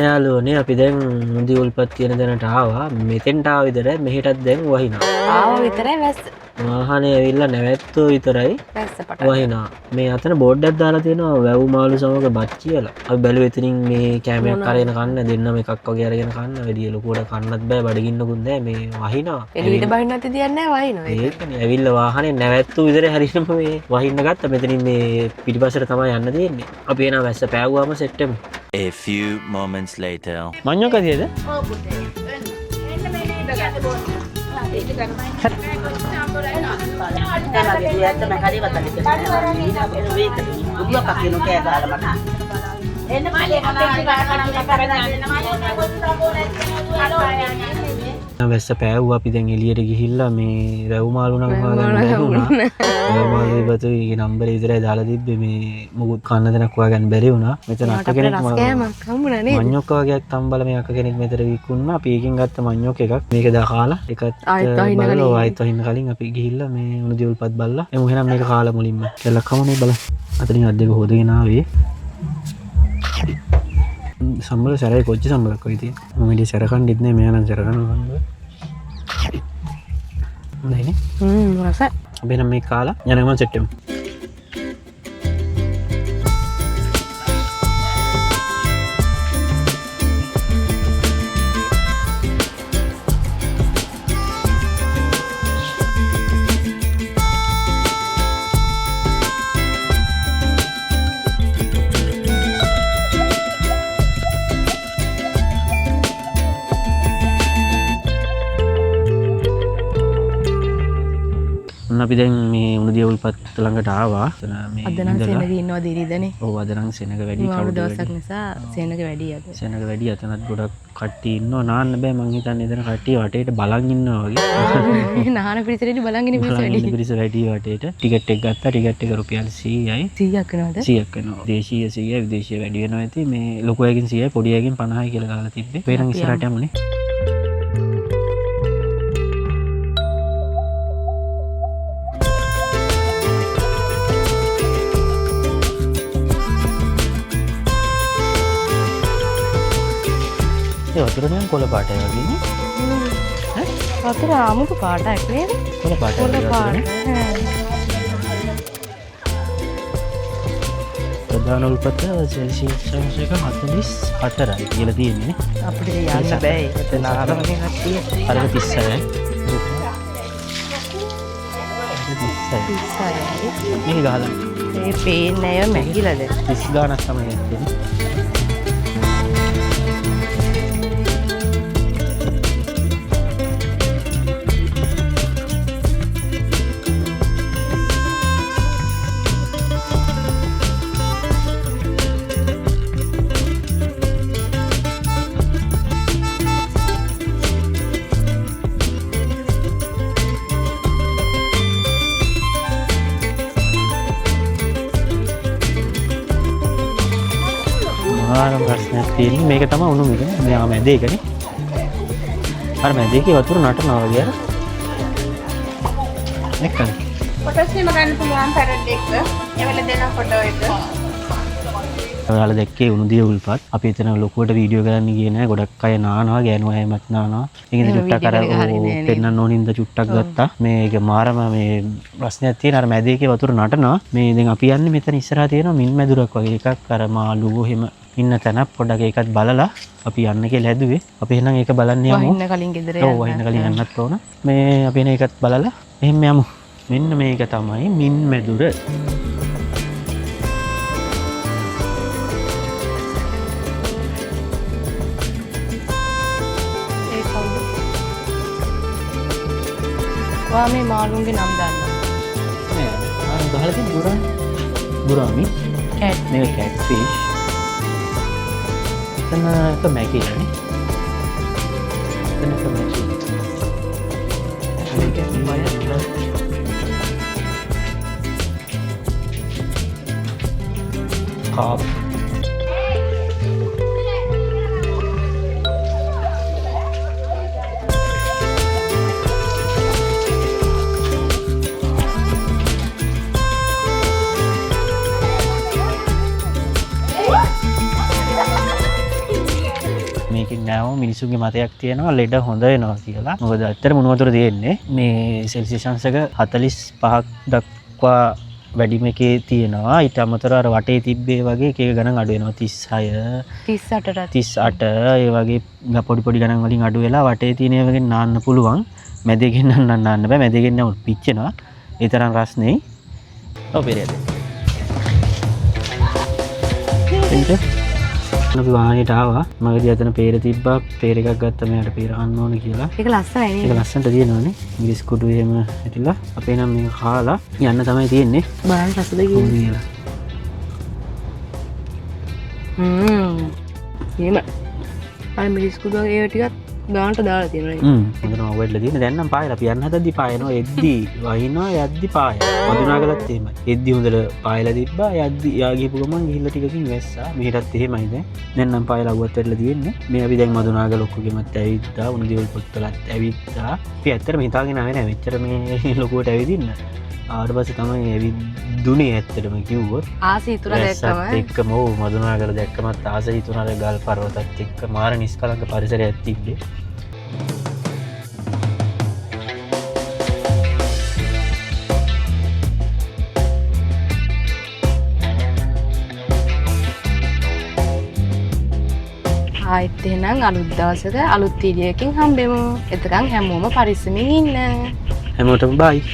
යාළුවනේ අපි දැන් මුදි උල්පත් කියන තැනට ආවා. මෙතෙන්ට ආව විතරයි මෙහෙටත් දැන් වහිනවා. ආව විතරයි වැස්ස. වාහනේ ඇවිල්ලා නැවැත්තෝ විතරයි වැස්ස පටන් වහිනවා. මේ අතන බෝඩ් එකක් දාලා තියෙනවා වැව් මාළු සමග බත් කියලා. අපි බැලුවේ එතනින් මේ කැමයක් අරගෙන කන්න දෙන්නම එකක් වගේ අරගෙන කන්න වැඩි ලොකුවට කන්නත් බෑ බඩගින්නකුත් නෑ මේ වහිනවා. එළියට බහින්නත් දෙයක් නෑ වහිනවා. ඒකනේ ඇවිල්ලා වාහනේ නැවැත්තෝ විතරයි හරියටම මේ වහින්න ගත්තා. මෙතනින් මේ පිටිපස්සට තමයි යන්න තියෙන්නේ. අපි එනවා වැස්ස පෑවුවාම සෙට් වෙමු. A few moments later. මඤ්ඤෝ කතියද? ඔව් පුතේ. එන්න මේ නේද ගන්න. ඒක ගන්න. වැස්ස පෑවුවා අපි දැන් එළියට ගිහිල්ලා මේ රැව් මාළු නම් හොයාගන්න බැරි වුණා. රැව් මාළු ඉබතුගේ නම්බර් විතරයි දාලා තිබ්බේ මේ මොකුත් කන්න දෙයක් හොයාගන්න බැරි වුණා. මෙතන අක්ක කෙනෙක් කෑමක් හම්බුණා නේද? මඤ්ඤොක්ක වගේක් තම්බල මේ අක්ක කෙනෙක් මෙතන විකුණා. අපි එකෙන් ගත්ත මඤ්ඤොක් එකක්. මේක දා කාලා එකත් බලලා ආයෙත් වහින්න කලින් අපි ගිහිල්ලා මේ උණු දියුල්පත් බල්ලා. එමු එහෙනම් මේක කාලා මුලින්ම. කියලා කමනේ බලන්න. අතනින් අත් දෙක හොදගෙන ආවේ. සම්බල සැරේ කොච්චි සම්බලක් වෙයි තියෙන්නේ. මම ඉතින් සැර කන්නෙත් නෑ මෙයා නම් සැර කනවා කන්නේ. හොඳයිනේ. රස. අපි නම් මේක කාලා යනවා මම සෙට් වෙමු. අපි දැන් මේ උණුදිය උල්පත් ළඟට ආවා. මේ අද නම් සෙනග ඉන්නවා දිරිදනේ. ඔව් අද නම් සෙනග වැඩි කවුරුද දවසක් නිසා සෙනග වැඩි අද. සෙනග වැඩි අතනත් ගොඩක් කට්ටිය ඉන්නවා. නාන්න බෑ මං හිතන්නේ එතන කට්ටිය වටේට බලන් ඉන්නවා වගේ. නාන පිරිසෙදි බලන් ඉන්න පිරිස වැඩි. පිරිස වැඩි වටේට. ටිකට් එක ගත්තා. ටිකට් එක රුපියල් 100යි. 100ක් වෙනවද? 100ක් වෙනවා. දේශීය 100යි විදේශීය වැඩි වෙනවා ඇති. මේ ලොකු එකකින් 100යි පොඩි එකකින් 50යි කියලා ගාලා තිබ්බේ. වෙනං ඉස්සරහට යමුනේ. ඒ වතුර නිකන් කොළ පාටයි වගේ නේ. වතුර අමුතු පාටක් නේද? කොළ පාටයි. කොළ පාට. ප්‍රධාන උල්පත සෙල්සියස් අංශයක 44යි කියලා තියෙන්නේ නේ. අපිට යන්න බෑ ඒක නාරමනේ කට්ටිය. අරක 30යි. 30යි. මේක ගහලා. මේ පේන්නේ නැය මැකිලාද? 30 ගානක් තමයි නැත්තේ. ආරම් ප්‍රශ්නයක් තියෙන්නේ මේක තමයි උණු මිල. මෙයා මැදේකනේ. අර මැදේකේ වතුර නටනවා වගේ අර. එක්කන. ෆොටෝස් එම ගන්න පුළුවන් පැරඩ් එක. එවල දෙන ෆොටෝ එක. ඔයාලා දැක්කේ උණුදිය උල්පත්. අපි එතන ලොකුවට වීඩියෝ කරන්න ගියේ නෑ. ගොඩක් අය නානවා, ගෑනු අයමත් නානවා. ඒකෙන් චුට්ටක් අර පෙන්නන්න ඕනින්ද චුට්ටක් ගත්තා. මේක මාරම මේ ප්‍රශ්නයක් තියෙන අර මැදේකේ වතුර නටනවා. මේ දැන් අපි යන්නේ මෙතන ඉස්සරහා තියෙන මින් මැදුරක් වගේ එකක් අර මාළු එහෙම ඉන්න තැන පොඩ්ඩක් ඒකත් බලලා අපි යන්න කියලා හැදුවේ. අපි එහෙනම් ඒක බලන්න යමු. වහින්න කලින් ගෙදර යන්න. ඔව් වහින්න කලින් යන්නත් ඕන. මේ අපි එන එකත් බලලා එහෙම යමු. මෙන්න මේක තමයි මින් මැදුර. ඒ කවුද? වා මේ මාළුන්ගේ නම් දන්නවා. නෑ ගහලා තියෙන ගුරාමි. කැට්. මේක කැට් ෆිෂ්. එතන මැකිලානේ. එතන මැකිලා. මේක බයත්. කාප්. හැමෝම මිනිසුන්ගේ මතයක් තියෙනවා ලෙඩ හොඳ වෙනවා කියලා. මොකද ඇත්තටම මොන වතුර තියෙන්නේ මේ සෙල්සියස් අංශක 45ක් දක්වා වැඩිම එකේ තියෙනවා. ඊට අමතරව අර වටේ තිබ්බේ වගේ එක එක ගණන් අඩු වෙනවා 36 38 ඒ වගේ පොඩි පොඩි ගණන් වලින් අඩු වෙලා වටේ තියෙන ඒවාගෙන් නාන්න පුළුවන්. මැදගෙන නාන්න බෑ. මැදගෙන නමුත් පිච්චෙනවා. ඒ තරම් රස් නෙයි. ඔව් පෙරේද. එතන අපි වාහනේට ආවා. මගදී අතන පෙර තිබ්බා. පෙර එකක් ගත්තා මෙයාට පෙර අහන්න ඕන කියලා. ඒක ලස්සනයි නේද? ඒක ලස්සනට තියෙනවානේ. ඉංග්‍රීසි කුඩු එහෙම ඇතිලා අපේ නම් මේක කාලා යන්න තමයි තියෙන්නේ. බලන්න රසද කියන්නේ. එහෙම. අර මිරිස් කුඩු වගේ ඒවා ටිකක් ගානට දාලා තියෙනවා. හොඳට මොකෙట్లా තියෙන දැන් නම් පායලා අපි යන්න හදද්දි පායනවා එද්දි වහිනවා යද්දි පාය. මදුනාගලත් එහෙමයි. එද්දි හොඳට පායලා තිබ්බා යද්දි යා ගිහපු ගමන් ගිහිල්ලා ටිකකින් වැස්සා. මෙහෙටත් එහෙමයි දැන්. දැන් නම් පායලා අවුවත් වෙట్లా තියෙන්නේ. මේ අපි දැන් මදුනාගල ඔක්කොගෙමත් ඇවිද්දා. උණු දිවල් පොත්තලත් ඇවිද්දා. අපි ඇත්තටම හිතාගෙන ආවේ නෑ මෙච්චර මේ ලොකුවට ඇවිදින්න. ආවට පස්සේ තමයි ඇවිදුනේ ඇත්තටම කිව්වොත්. ආසී තුන දැක්කම එක්කම ඔව් මදුනාගල දැක්කමත් ආසී තුනල ගල් පර්වතත් එක්ක මාර නිස්කලංක පරිසරයක් තිබ්බේ. ආයෙත් එහෙනම් අලුත් දවසක අලුත් වීඩියෝ එකකින් හම්බෙමු. එතකන් හැමෝම පරිස්සමින් ඉන්න. හැමෝටම බයි.